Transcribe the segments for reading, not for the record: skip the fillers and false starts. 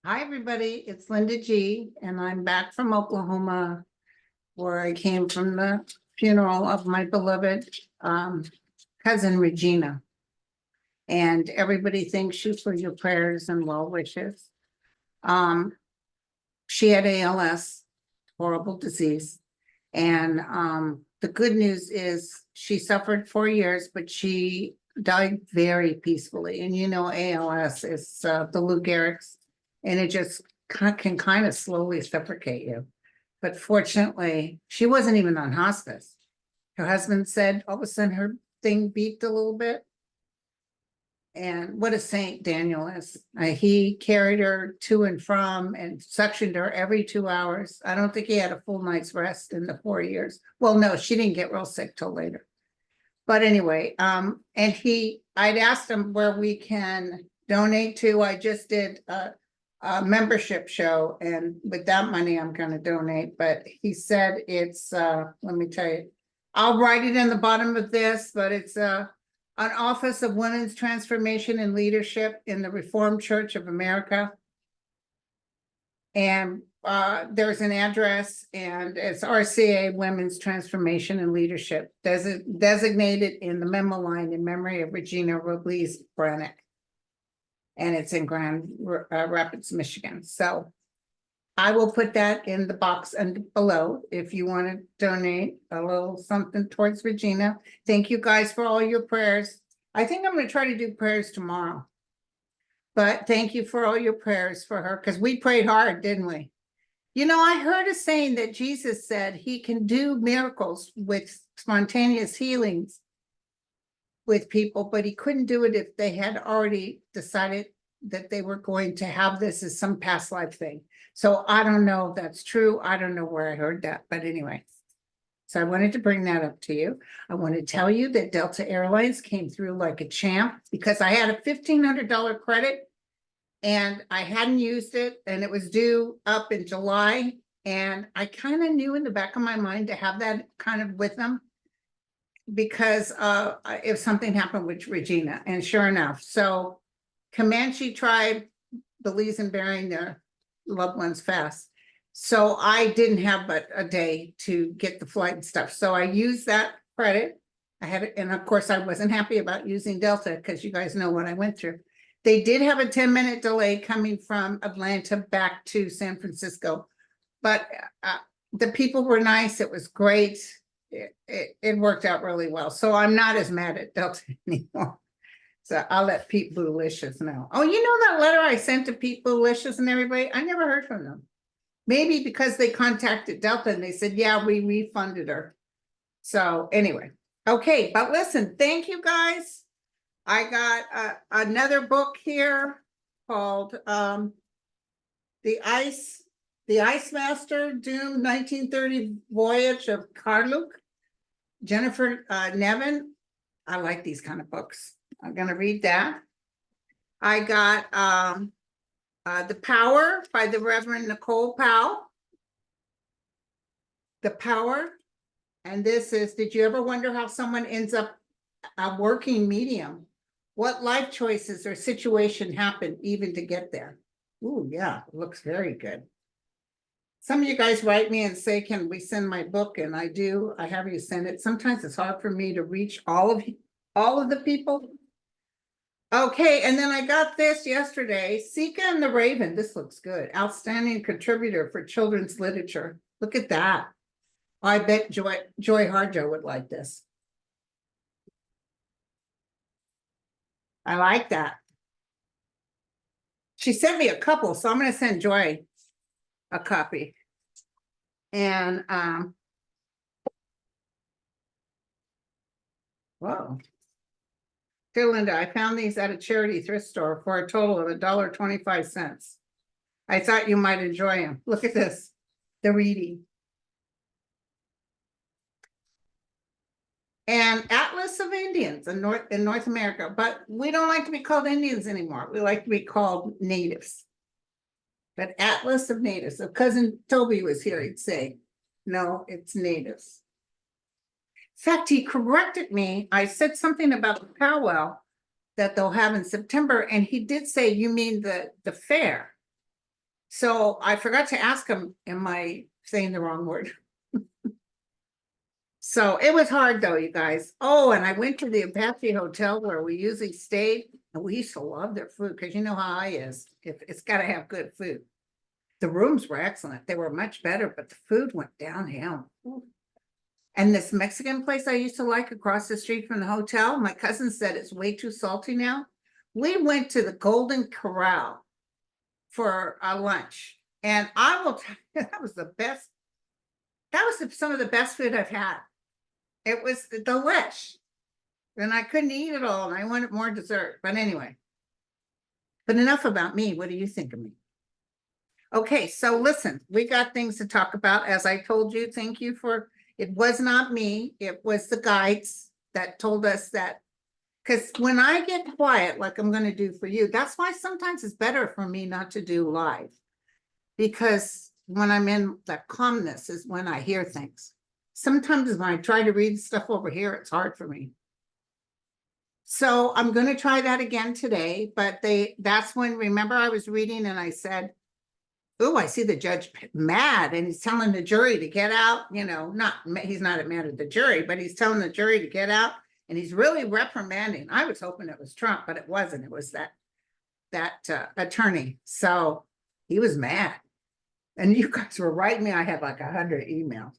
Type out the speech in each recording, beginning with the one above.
Hi, everybody. It's Linda G, and I'm back from Oklahoma, where I came from the funeral of my beloved cousin Regina. And everybody thanks you for your prayers and well wishes. She had ALS, horrible disease. And the good news is she suffered 4 years, but she died very peacefully. And you know, ALS is the Lou Gehrig's, and it just can kind of slowly suffocate you. But fortunately, she wasn't even on hospice. Her husband said all of a sudden her thing beeped a little bit. And what a saint Daniel is. He carried her to and from and suctioned her every 2 hours. I don't think he had a full night's rest in the 4 years. Well, no, she didn't get real sick till later. But anyway, and I'd asked him where we can donate to. I just did a membership show, and with that money, I'm going to donate. But he said it's, let me tell you, I'll write it in the bottom of this, but it's an Office of Women's Transformation and Leadership in the Reformed Church of America. And there's an address, and it's RCA Women's Transformation and Leadership, designated in the memo line in memory of Regina Robles Brannick. And it's in Grand Rapids, Michigan. So I will put that in the box and below if you want to donate a little something towards Regina. Thank you guys for all your prayers. I think I'm going to try to do prayers tomorrow. But thank you for all your prayers for her, because we prayed hard, didn't we? You know, I heard a saying that Jesus said he can do miracles with spontaneous healings with people, but he couldn't do it if they had already decided that they were going to have this as some past life thing. So I don't know if that's true. I don't know where I heard that, but anyway. So I wanted to bring that up to you. I want to tell you that Delta Airlines came through like a champ, because I had a $1,500 credit and I hadn't used it, and it was due up in July. And I kind of knew in the back of my mind to have that kind of with them, because if something happened with Regina, and sure enough, so Comanche tribe believes in burying their loved ones fast. So I didn't have but a day to get the flight and stuff. So I used that credit. I had it, and of course I wasn't happy about using Delta, because you guys know what I went through. They did have a 10-minute delay coming from Atlanta back to San Francisco, but the people were nice. It was great. It worked out really well. So I'm not as mad at Delta anymore. So I'll let Pete Boolicious know. Oh, you know that letter I sent to Pete Boolicious and everybody? I never heard from them. Maybe because they contacted Delta and they said, yeah, we refunded her. So anyway, okay. But listen, thank you guys. I got another book here called The Ice Master, Doom 1930 Voyage of Karluk. Jennifer Nevin. I like these kind of books. I'm going to read that. I got The Power by the Reverend Nicole Powell. The Power. And this is, did you ever wonder how someone ends up a working medium? What life choices or situation happen even to get there? Ooh, yeah, it looks very good. Some of you guys write me and say, can we send my book? And I do. I have you send it. Sometimes it's hard for me to reach all of the people. Okay, and then I got this yesterday, Sika and the Raven. This looks good. Outstanding contributor for children's literature. Look at that. I bet Joy Harjo would like this. I like that. She sent me a couple, so I'm going to send Joy a copy. And whoa. Dear Linda, I found these at a charity thrift store for a total of $1.25. I thought you might enjoy them. Look at this, the reading. And Atlas of Indians in North America, but we don't like to be called Indians anymore. We like to be called natives. But Atlas of Natives. If Cousin Toby was here, he'd say, no, it's natives. In fact, he corrected me. I said something about the powwow that they'll have in September, and he did say, you mean the fair. So I forgot to ask him, am I saying the wrong word? So it was hard though, you guys. Oh, and I went to the Apache Hotel where we usually stayed, and we used to love their food because you know how I is. If it's got to have good food. The rooms were excellent. They were much better, but the food went downhill. And this Mexican place I used to like across the street from the hotel, my cousin said it's way too salty now. We went to the Golden Corral for a lunch, and I will tell you, that was the best. That was some of the best food I've had. It was delish. And I couldn't eat it all, and I wanted more dessert. But anyway, but enough about me. What do you think of me? Okay, so listen, we got things to talk about. As I told you, thank you for, it was not me, it was the guides that told us that. Because when I get quiet, like I'm going to do for you, that's why sometimes it's better for me not to do live. Because when I'm in that calmness is when I hear things. Sometimes when I try to read stuff over here, it's hard for me. So I'm going to try that again today, but that's when, remember I was reading and I said, oh, I see the judge mad and he's telling the jury to get out, he's not mad at the jury, but he's telling the jury to get out and he's really reprimanding. I was hoping it was Trump, but it wasn't. It was that attorney. So he was mad. And you guys were writing me. I had like 100 emails.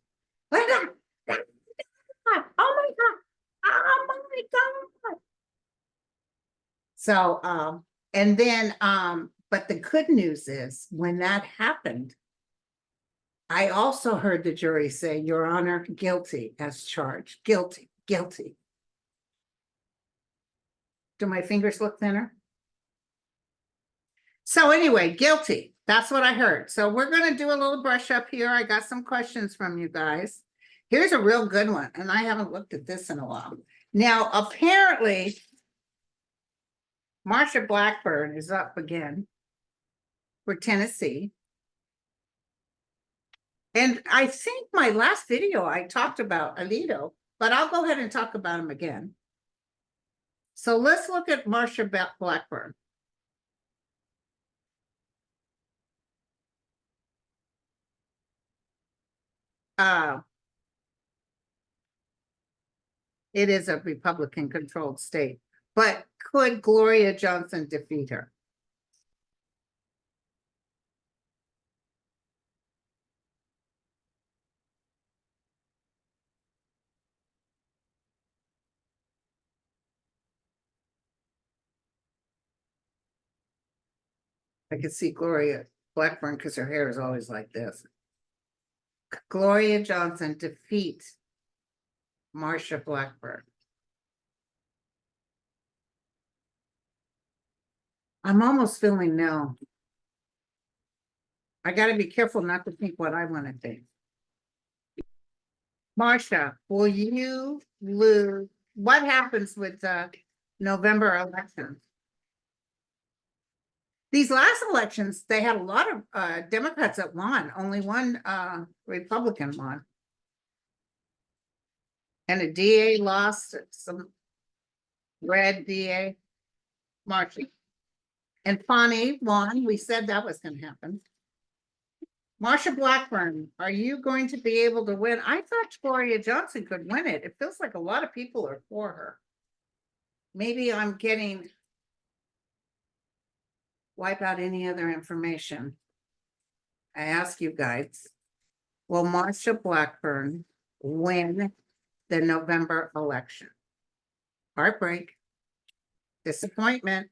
Oh my God. Oh my God. So, and then, but the good news is when that happened, I also heard the jury say, Your Honor, guilty as charged. Guilty, guilty. Do my fingers look thinner? So anyway, guilty. That's what I heard. So we're going to do a little brush up here. I got some questions from you guys. Here's a real good one, and I haven't looked at this in a while. Now, apparently, Marsha Blackburn is up again for Tennessee. And I think my last video, I talked about Alito, but I'll go ahead and talk about him again. So let's look at Marsha Blackburn. It is a Republican-controlled state, but could Gloria Johnson defeat her? I could see Gloria Blackburn because her hair is always like this. Gloria Johnson defeat Marsha Blackburn. I'm almost feeling no. I got to be careful not to think what I want to think. Marsha, will you lose? What happens with the November elections? These last elections, they had a lot of Democrats that won. Only one Republican won. And a DA lost, some red DA, Marsha. And Fani won. We said that was going to happen. Marsha Blackburn, are you going to be able to win? I thought Gloria Johnson could win it. It feels like a lot of people are for her. Maybe I'm getting, wipe out any other information. I ask you guys, will Marsha Blackburn win the November election? Heartbreak, disappointment.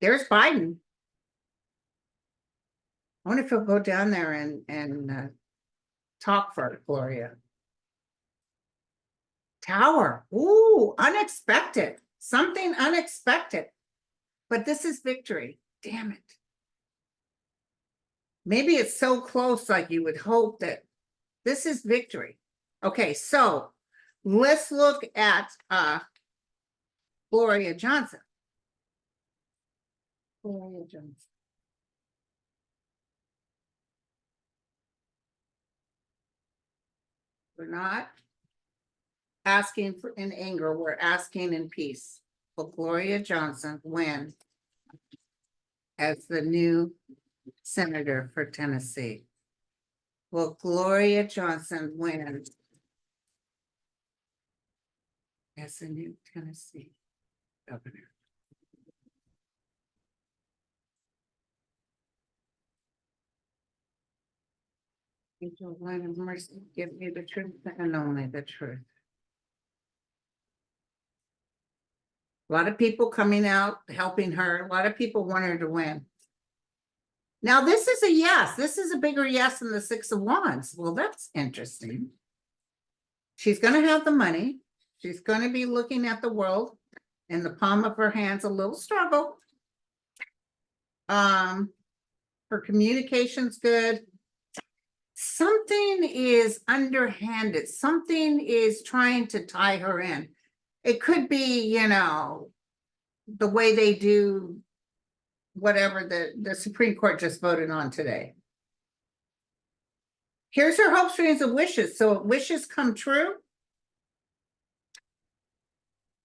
There's Biden. I wonder if he'll go down there and talk for Gloria. Tower. Ooh, unexpected. Something unexpected. But this is victory. Damn it. Maybe it's so close, like you would hope that this is victory. Okay, so let's look at Gloria Johnson. Gloria Johnson. We're not asking for in anger, we're asking in peace. Will Gloria Johnson win as the new senator for Tennessee? Will Gloria Johnson win as the new Tennessee governor? Angel, light of mercy, give me the truth and only the truth. A lot of people coming out, helping her. A lot of people want her to win. Now, this is a yes. This is a bigger yes than the Six of Wands. Well, that's interesting. She's going to have the money. She's going to be looking at the world in the palm of her hands, a little struggle. Her communication's good. Something is underhanded. Something is trying to tie her in. It could be, you know, the way they do whatever the Supreme Court just voted on today. Here's her hopes, dreams, and wishes. So wishes come true.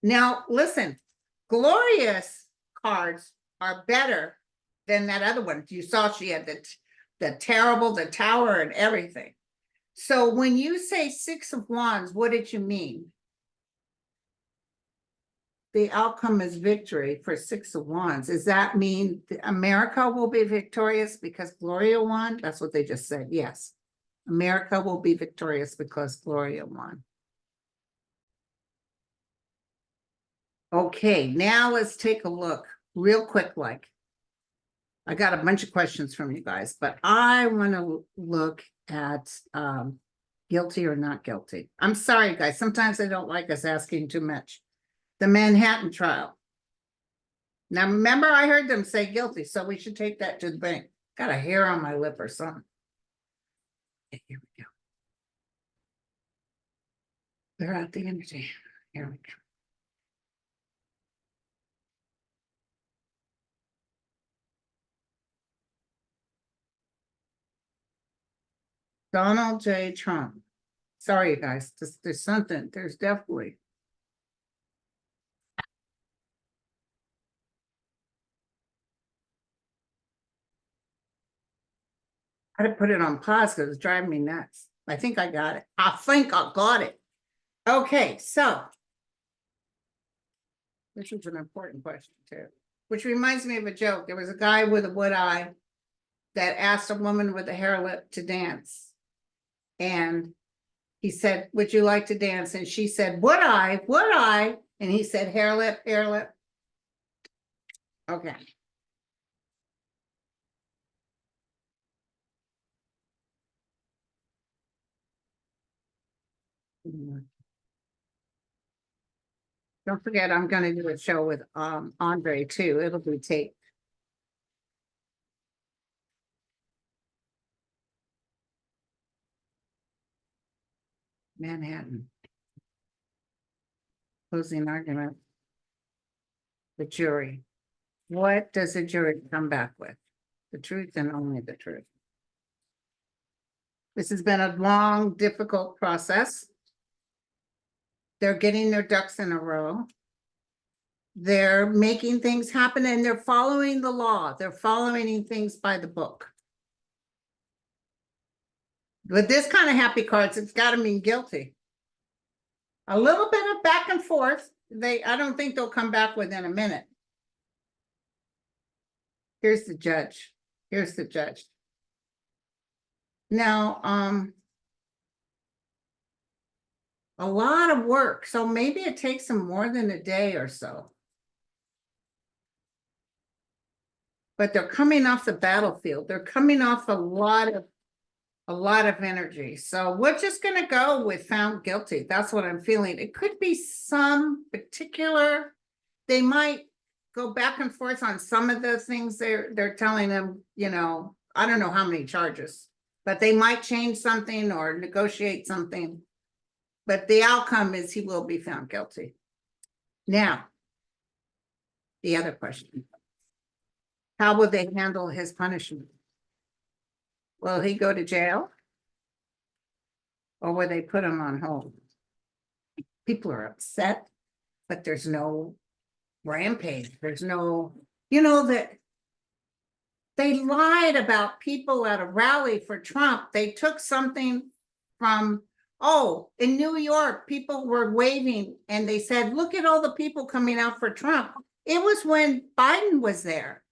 Now, listen, Gloria's cards are better than that other one. You saw she had the terrible, the tower, and everything. So when you say Six of Wands, what did you mean? The outcome is victory for Six of Wands. Does that mean America will be victorious because Gloria won? That's what they just said. Yes. America will be victorious because Gloria won. Okay, now let's take a look real quick. Like, I got a bunch of questions from you guys, but I want to look at guilty or not guilty. I'm sorry, guys. Sometimes I don't like us asking too much. The Manhattan trial. Now, remember, I heard them say guilty, so we should take that to the bank. Got a hair on my lip or something. Okay, here we go. Clear out the energy. Here we go. Donald J. Trump. Sorry, guys. There's something. There's definitely. I had to put it on pause because it's driving me nuts. I think I got it. I think I got it. Okay, so this is an important question too, which reminds me of a joke. There was a guy with a wood eye that asked a woman with a hair lip to dance. And he said, would you like to dance? And she said, would I? Would I? And he said, hair lip, hair lip. Okay. Don't forget, I'm going to do a show with Andre too. It'll be taped. Manhattan. Closing argument. The jury. What does the jury come back with? The truth and only the truth. This has been a long, difficult process. They're getting their ducks in a row. They're making things happen and they're following the law. They're following things by the book. With this kind of happy cards, it's got to mean guilty. A little bit of back and forth. I don't think they'll come back within a minute. Here's the judge. Here's the judge. Now, a lot of work. So maybe it takes them more than a day or so. But they're coming off the battlefield. They're coming off a lot of energy. So we're just going to go with found guilty. That's what I'm feeling. It could be some particular, they might go back and forth on some of the things they're telling them, you know, I don't know how many charges, but they might change something or negotiate something. But the outcome is he will be found guilty. Now, the other question. How will they handle his punishment? Will he go to jail? Or will they put him on hold? People are upset, but there's no rampage. There's no, you know, that They lied about people at a rally for Trump. They took something from, oh, in New York, people were waving and they said, look at all the people coming out for Trump. It was when Biden was there.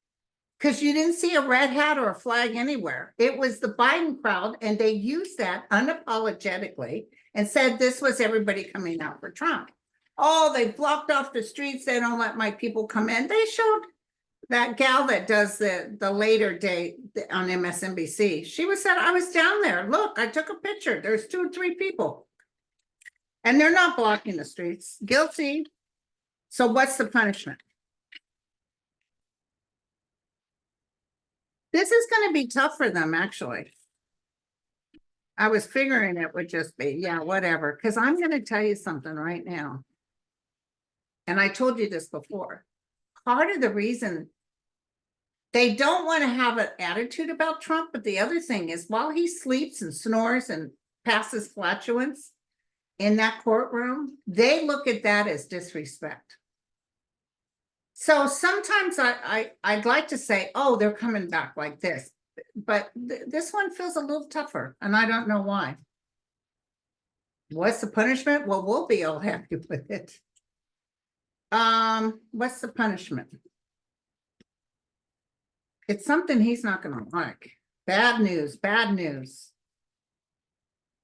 Because you didn't see a red hat or a flag anywhere. It was the Biden crowd, and they used that unapologetically and said this was everybody coming out for Trump. Oh, they blocked off the streets. They don't let my people come in. They showed that gal that does the later day on MSNBC. She was said, I was down there. Look, I took a picture. There's 2 or 3 people. And they're not blocking the streets. Guilty. So what's the punishment? This is going to be tough for them, actually. I was figuring it would just be, yeah, whatever. Because I'm going to tell you something right now. And I told you this before. Part of the reason they don't want to have an attitude about Trump, but the other thing is while he sleeps and snores and passes flatulence in that courtroom, they look at that as disrespect. So sometimes I'd like to say, oh, they're coming back like this, but this one feels a little tougher, and I don't know why. What's the punishment? Well, we'll be all happy with it. What's the punishment? It's something he's not going to like. Bad news, bad news.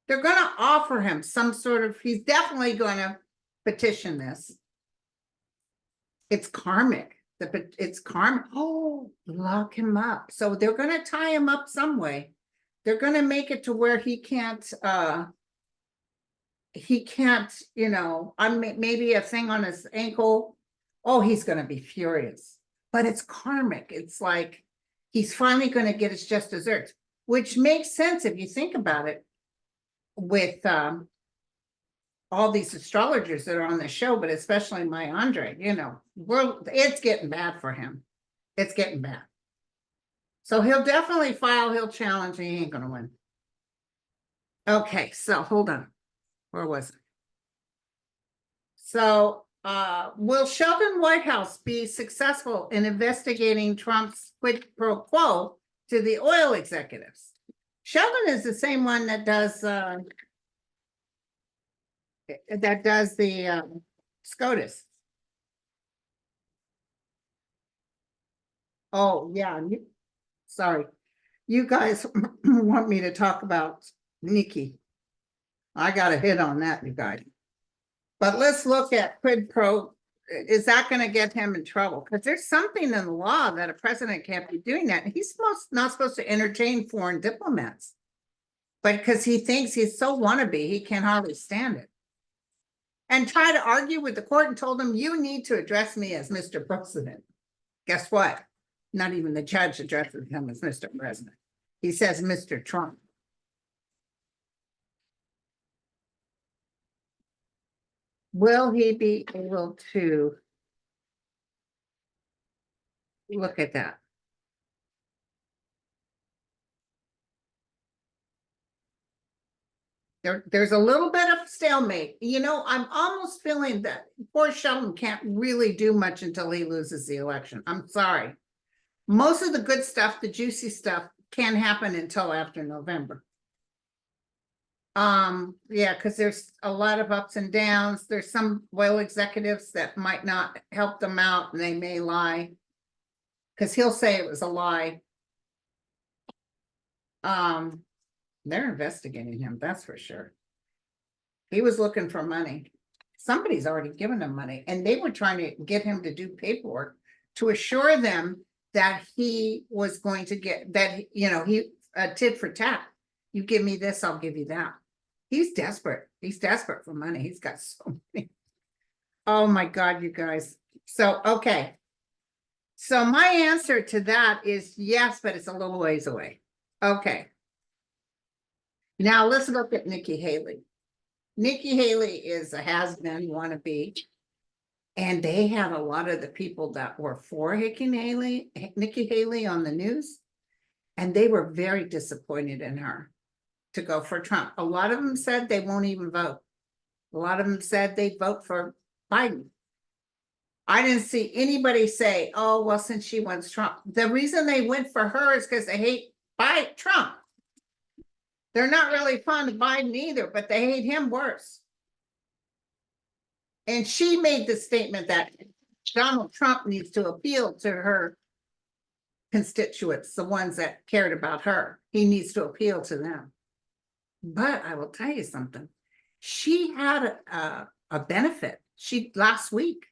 They're going to offer him some sort of, he's definitely going to petition this. It's karmic. It's karmic. Oh, lock him up. So they're going to tie him up some way. They're going to make it to where he can't, you know, maybe a thing on his ankle. Oh, he's going to be furious. But it's karmic. It's like he's finally going to get his just desserts, which makes sense if you think about it with all these astrologers that are on the show, but especially my Andre, you know, it's getting bad for him. It's getting bad. So he'll definitely file, he'll challenge, he ain't gonna win. Okay, so hold on. Where was it? So will Sheldon Whitehouse be successful in investigating Trump's quid pro quo to the oil executives? Sheldon is the same one that does the SCOTUS. Oh, yeah. Sorry. You guys want me to talk about Niki. I got a hit on that, you guys. But let's look at quid pro. Is that going to get him in trouble? Because there's something in the law that a president can't be doing that. He's not supposed to entertain foreign diplomats. But because he thinks he's so wannabe, he can hardly stand it. And try to argue with the court and told him, you need to address me as Mr. President. Guess what? Not even the judge addresses him as Mr. President. He says Mr. Trump. Will he be able to look at that? There's a little bit of stalemate. You know, I'm almost feeling that poor Sheldon can't really do much until he loses the election. I'm sorry. Most of the good stuff, the juicy stuff, can't happen until after November. Yeah, because there's a lot of ups and downs. There's some oil executives that might not help them out, and they may lie. Because he'll say it was a lie. They're investigating him, that's for sure. He was looking for money. Somebody's already given him money, and they were trying to get him to do paperwork to assure them that he was going to get that, you know, he tit for tat. You give me this, I'll give you that. He's desperate. He's desperate for money. He's got so many. Oh my God, you guys. So, okay. So my answer to that is yes, but it's a little ways away. Okay. Now let's look at Nikki Haley. Nikki Haley is a has-been wannabe. And they had a lot of the people that were for Nikki Haley on the news. And they were very disappointed in her to go for Trump. A lot of them said they won't even vote. A lot of them said they'd vote for Biden. I didn't see anybody say, oh, well, since she wants Trump. The reason they went for her is because they hate Trump. They're not really fond of Biden either, but they hate him worse. And she made the statement that Donald Trump needs to appeal to her constituents, the ones that cared about her. He needs to appeal to them. But I will tell you something. She had a benefit last week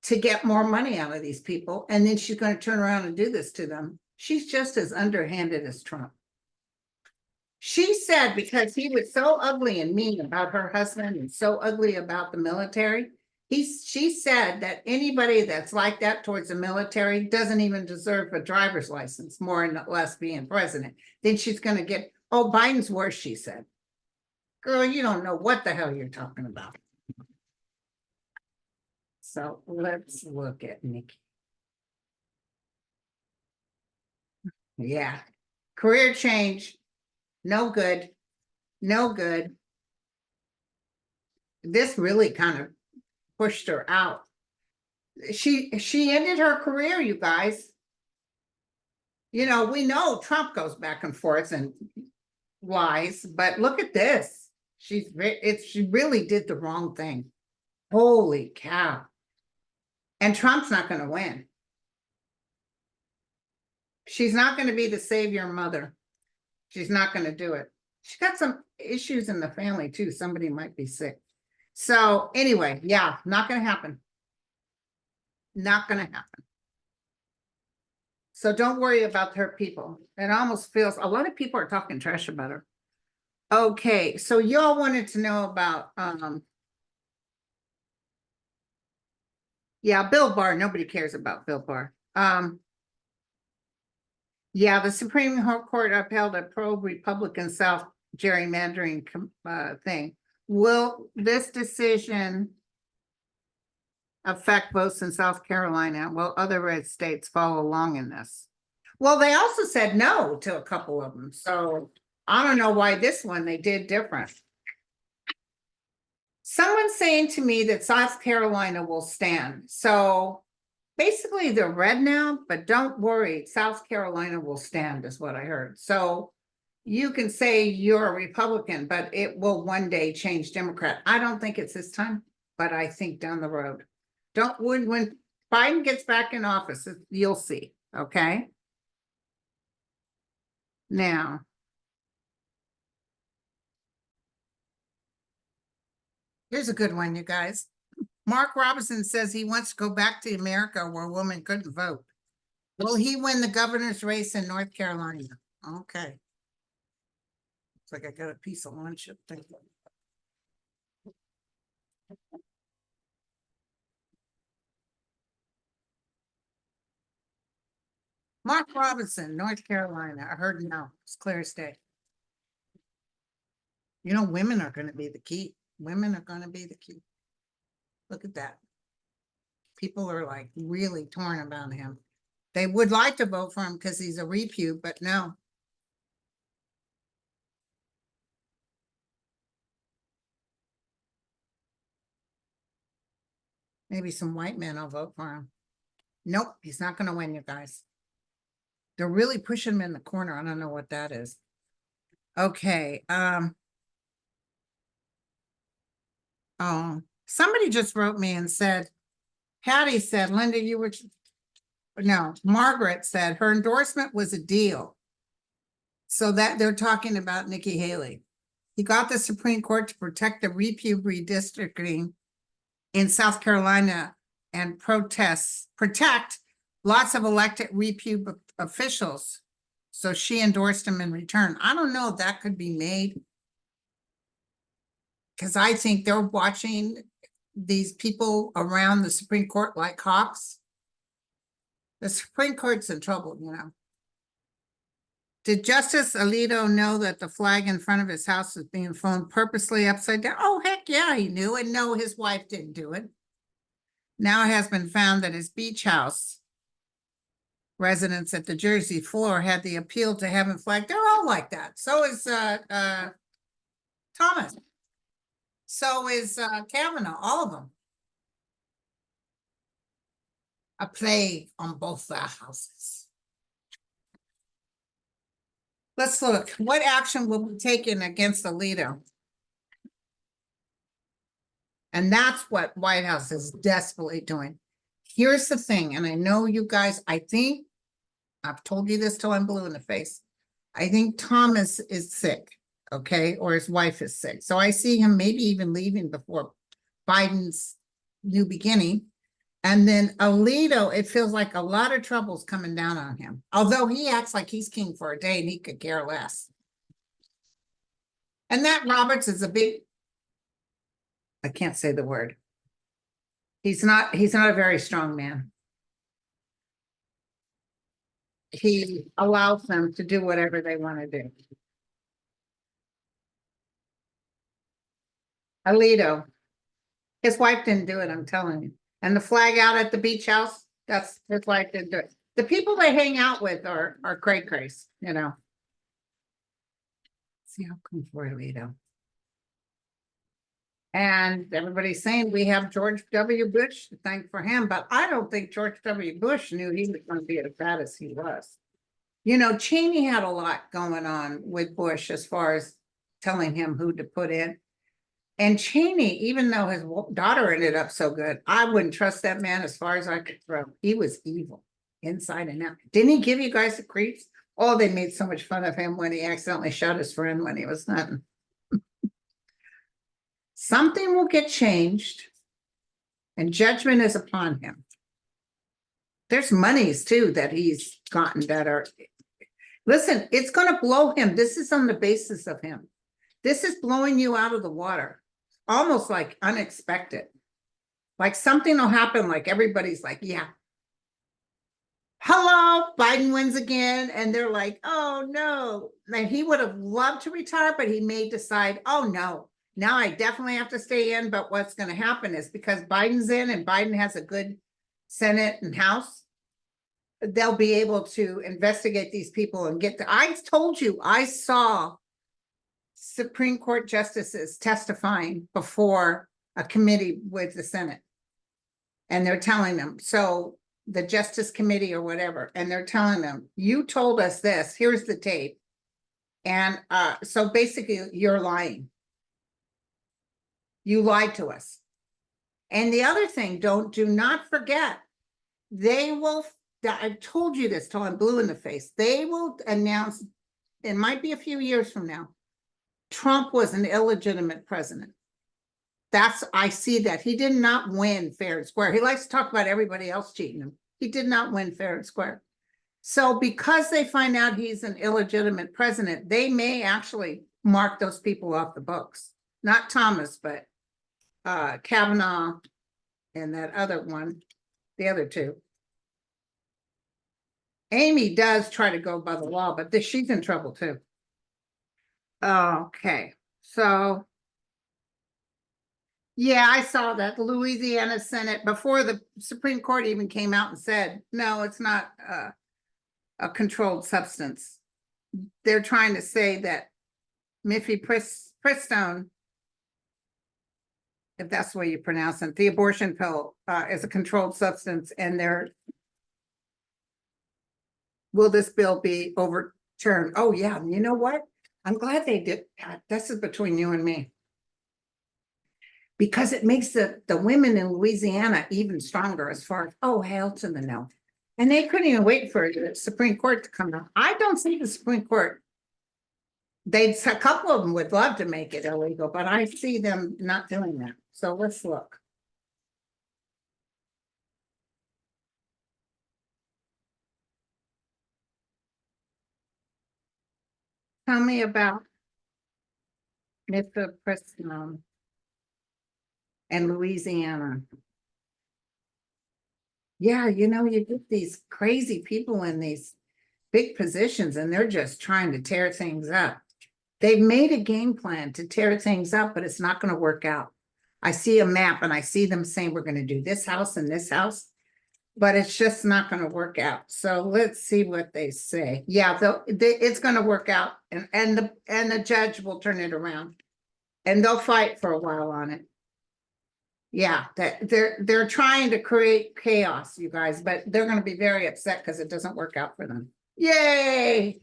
to get more money out of these people, and then she's going to turn around and do this to them. She's just as underhanded as Trump. She said because he was so ugly and mean about her husband and so ugly about the military, she said that anybody that's like that towards the military doesn't even deserve a driver's license, more or less being president. Then she's going to get, oh, Biden's worse, she said. Girl, you don't know what the hell you're talking about. So let's look at Niki. Yeah. Career change. No good. No good. This really kind of pushed her out. She ended her career, you guys. You know, we know Trump goes back and forth and lies, but look at this. She really did the wrong thing. Holy cow. And Trump's not going to win. She's not going to be the savior mother. She's not going to do it. She's got some issues in the family too. Somebody might be sick. So anyway, yeah, not going to happen. Not going to happen. So don't worry about her people. It almost feels, a lot of people are talking trash about her. Okay, so y'all wanted to know about, yeah, Bill Barr. Nobody cares about Bill Barr. Yeah, the Supreme Court upheld a pro-Republican South gerrymandering thing. Will this decision affect votes in South Carolina? Will other red states follow along in this? Well, they also said no to a couple of them. So I don't know why this one they did different. Someone's saying to me that South Carolina will stand. So basically they're red now, but don't worry, South Carolina will stand is what I heard. So you can say you're a Republican, but it will one day change Democrat. I don't think it's this time, but I think down the road. When Biden gets back in office, you'll see, okay? Now, here's a good one, you guys. Mark Robinson says he wants to go back to America where women couldn't vote. Will he win the governor's race in North Carolina? Okay. Looks like I got a piece of lunch up there. Mark Robinson, North Carolina. I heard no. It's clear as day. You know, women are going to be the key. Women are going to be the key. Look at that. People are like really torn about him. They would like to vote for him because he's a repew, but no. Maybe some white men will vote for him. Nope, he's not going to win, you guys. They're really pushing him in the corner. I don't know what that is. Okay. Oh, somebody just wrote me and said, Patty said, Linda, you were, no, Margaret said her endorsement was a deal. So that they're talking about Nikki Haley. He got the Supreme Court to protect the repew redistricting in South Carolina and protect lots of elected repew officials. So she endorsed him in return. I don't know if that could be made, because I think they're watching these people around the Supreme Court like hawks. The Supreme Court's in trouble, you know. Did Justice Alito know that the flag in front of his house was being flown purposely upside down? Oh, heck yeah, he knew. And no, his wife didn't do it. Now it has been found that his beach house residents at the Jersey floor had the appeal to heaven flag. They're all like that. So is Thomas. So is Kavanaugh, all of them. a plague on both their houses. Let's look, what action will be taken against Alito? And that's what White House is desperately doing. Here's the thing, and I know you guys, I think, I've told you this till I'm blue in the face. I think Thomas is sick, okay, or his wife is sick. So I see him maybe even leaving before Biden's new beginning. And then Alito, it feels like a lot of trouble's coming down on him. Although he acts like he's king for a day and he could care less. And that Roberts is a big, I can't say the word. He's not a very strong man. He allows them to do whatever they want to do. Alito, his wife didn't do it, I'm telling you. And the flag out at the beach house, that's his wife didn't do it. The people they hang out with are cray-crays, you know. See how come for Alito. And everybody's saying we have George W. Bush to thank for him, but I don't think George W. Bush knew he was going to be as bad as he was. You know, Cheney had a lot going on with Bush as far as telling him who to put in. And Cheney, even though his daughter ended up so good, I wouldn't trust that man as far as I could throw. He was evil, inside and out. Didn't he give you guys the creeps? Oh, they made so much fun of him when he accidentally shot his friend when he was nothing. Something will get changed, and judgment is upon him. There's monies too that he's gotten that are, listen, it's going to blow him. This is on the basis of him. This is blowing you out of the water, almost like unexpected. Like something will happen, like everybody's like, yeah. Hello, Biden wins again. And they're like, oh no. And he would have loved to retire, but he may decide, oh no, now I definitely have to stay in. But what's going to happen is because Biden's in and Biden has a good Senate and House, they'll be able to investigate these people and get to, I told you, I saw Supreme Court justices testifying before a committee with the Senate. And they're telling them, so the Justice Committee or whatever, and they're telling them, you told us this, here's the tape. And so basically you're lying. You lied to us. And the other thing, do not forget, they will, I've told you this till I'm blue in the face, they will announce, it might be a few years from now, Trump was an illegitimate president. I see that. He did not win fair and square. He likes to talk about everybody else cheating him. He did not win fair and square. So because they find out he's an illegitimate president, they may actually mark those people off the books. Not Thomas, but Kavanaugh and that other one, the other two. Amy does try to go by the law, but she's in trouble too. Okay, so yeah, I saw that Louisiana Senate before the Supreme Court even came out and said, no, it's not a controlled substance. They're trying to say that Mifepristone, if that's the way you pronounce it, the abortion pill is a controlled substance, and will this bill be overturned? Oh yeah, you know what? I'm glad they did. This is between you and me. Because it makes the women in Louisiana even stronger as far as, oh, hail to the no. And they couldn't even wait for the Supreme Court to come out. I don't see the Supreme Court. A couple of them would love to make it illegal, but I see them not doing that. So let's look. Tell me about Mifepristone and Louisiana. Yeah, you know, you get these crazy people in these big positions and they're just trying to tear things up. They've made a game plan to tear things up, but it's not going to work out. I see a map and I see them saying we're going to do this house and this house, but it's just not going to work out. So let's see what they say. Yeah, it's going to work out, and the judge will turn it around, and they'll fight for a while on it. Yeah, that they're trying to create chaos, you guys, but they're gonna be very upset because it doesn't work out for them. Yay!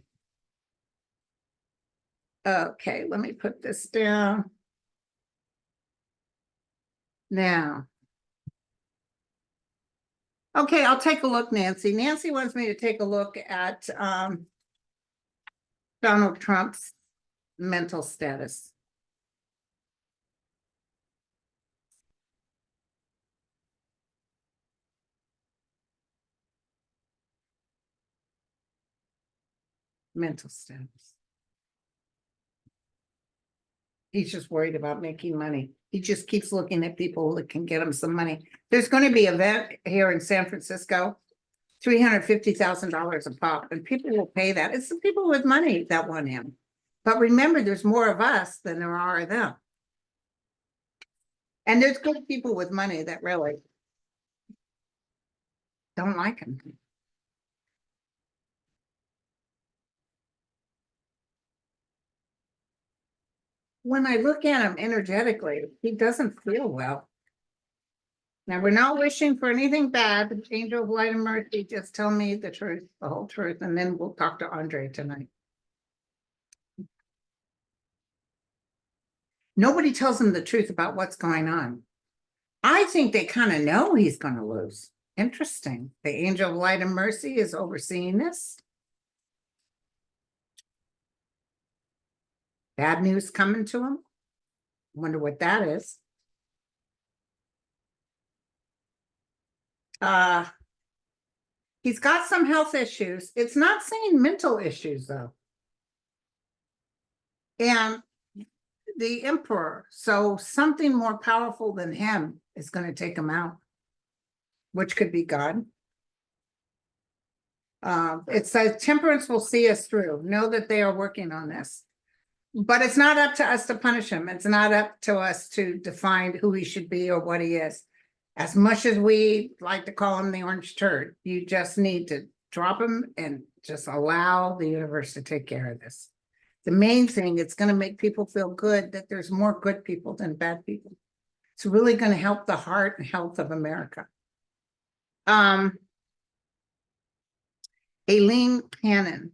Okay, let me put this down. Now. Okay, I'll take a look, Nancy. Nancy wants me to take a look at Donald Trump's mental status. Mental status. He's just worried about making money. He just keeps looking at people that can get him some money. There's going to be an event here in San Francisco, $350,000 a pop, and people will pay that. It's the people with money that want him. But remember, there's more of us than there are of them. And there's good people with money that really don't like him. When I look at him energetically, he doesn't feel well. Now, we're not wishing for anything bad. Angel of light and mercy, just tell me the truth, the whole truth, and then we'll talk to Andre tonight. Nobody tells him the truth about what's going on. I think they kind of know he's going to lose. Interesting. The angel of light and mercy is overseeing this. Bad news coming to him. Wonder what that is. He's got some health issues. It's not saying mental issues, though. And the emperor, so something more powerful than him is going to take him out, which could be God. It says temperance will see us through. Know that they are working on this. But it's not up to us to punish him. It's not up to us to define who he should be or what he is. As much as we like to call him the orange turd, you just need to drop him and just allow the universe to take care of this. The main thing, it's going to make people feel good that there's more good people than bad people. It's really going to help the heart and health of America. Aileen Cannon.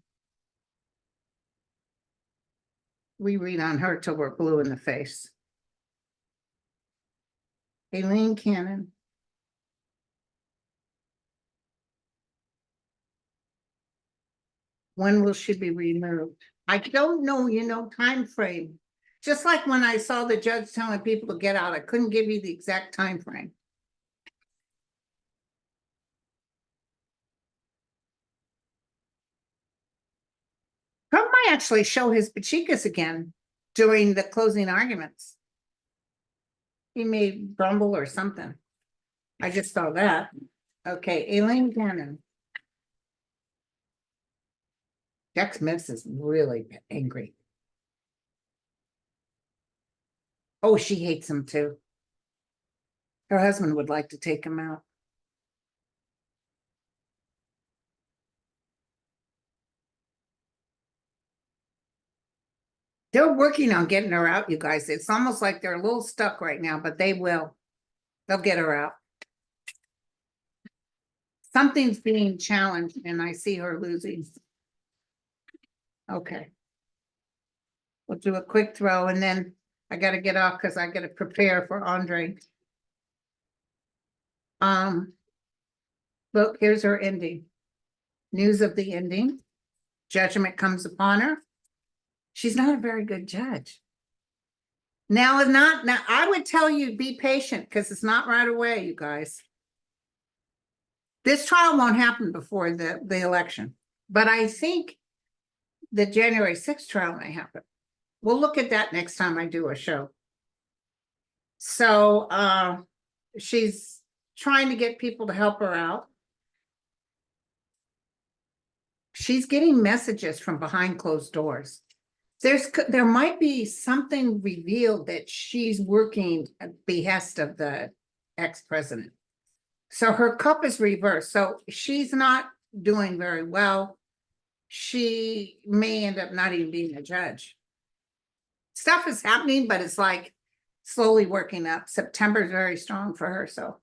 We read on her till we're blue in the face. Aileen Cannon. When will she be removed? I don't know, time frame. Just like when I saw the judge telling people to get out, I couldn't give you the exact time frame. Trump might actually show his pachikas again during the closing arguments. He may grumble or something. I just saw that. Okay, Aileen Cannon. Jack Smith is really angry. Oh, she hates him too. Her husband would like to take him out. They're working on getting her out, you guys. It's almost like they're a little stuck right now, but they will. They'll get her out. Something's being challenged and I see her losing. Okay. We'll do a quick throw and then I got to get off because I got to prepare for Andre. Look, here's her ending. News of the ending. Judgment comes upon her. She's not a very good judge. Now, I would tell you be patient because it's not right away, you guys. This trial won't happen before the election, but I think the January 6th trial may happen. We'll look at that next time I do a show. So she's trying to get people to help her out. She's getting messages from behind closed doors. There might be something revealed that she's working at behest of the ex-president. So her cup is reversed. So she's not doing very well. She may end up not even being a judge. Stuff is happening, but it's like slowly working up. September is very strong for her, so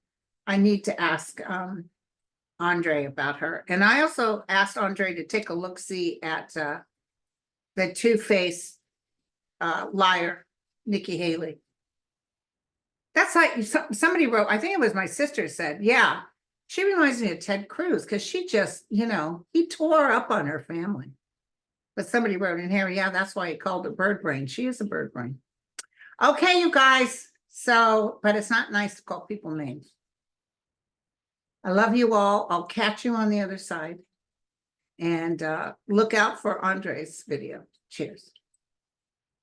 I need to ask Andre about her. And I also asked Andre to take a look-see at the two-faced liar, Nikki Haley. That's like somebody wrote, I think it was my sister said, yeah, she reminds me of Ted Cruz because she just, he tore up on her family. But somebody wrote in here, yeah, that's why he called her bird brain. She is a bird brain. Okay, you guys. So, but it's not nice to call people names. I love you all. I'll catch you on the other side. And look out for Andre's video. Cheers.